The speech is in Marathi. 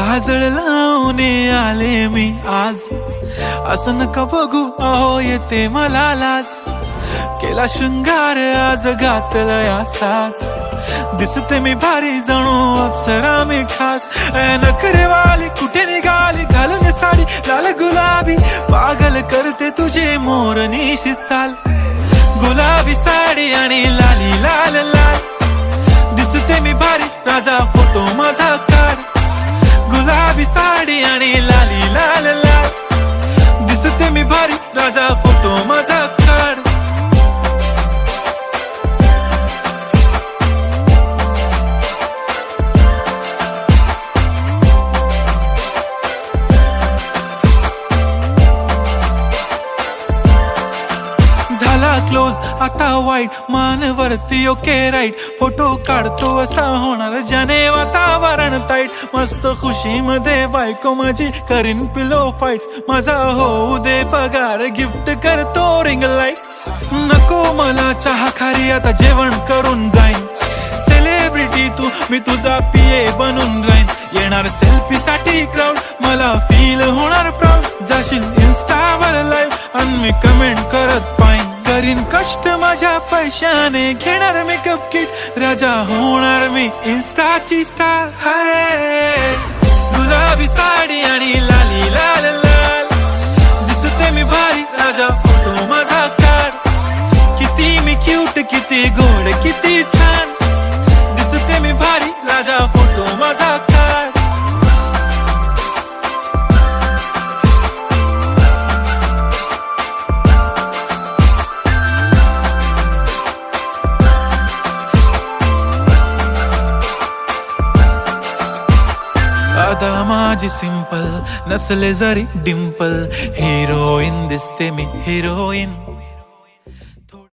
काजळ लावून आले मी आज, असं नका बघू अहो येते मला लाज. केला शृंगार आज घातला असाच, दिसते मी भारी जणू अप्सरा मी खास. नखरेवाली कुठे निघाली घालून साडी लाल गुलाबी, पागल करते तुझे मोरनीशी चाल. गुलाबी साडी आणि लाली लाल लाल, दिसते मी भारी राजा फोटो माझा काढ. गुलाबी साडी आणि लाली लाल लाल, दिसते मी भारी राजा फोटो माझा काढ. झाला क्लोज आता वाईट, मानवरती ओके राईट. फोटो काढतो असा होणार ज्याने वातावरण ताईट. मस्त खुशी मध्ये बायको माझी करीन पिलो फाईट. माझा होऊ दे पगार गिफ्ट करतो रिंग लाईट. नको मला चहा खारी आता जेवण करून जाईन. सेलिब्रिटी तू मी तुझा पिये बनून राहीन. येणार सेल्फी साठी क्राऊड मला फील होणार प्राऊड. जाशील इन्स्टावर लाईव्ह आणि मी कमेंट करत पाईन. करीन कष्ट माझ्या पैशाने घेणार मेकअप किट. राजा होणार मी इन्स्टाची स्टार. हाय गुलाबी साडी आणि लाली लाल लाल, दिसते मी भारी राजा फोटो माझा काढ. किती मी क्यूट किती गोड किती छान, दिसते मी भारी राजा फोटो माझा काढ. आता माझी सिंपल नसले जरी डिंपल, हिरोईन दिसते मी हिरोईन.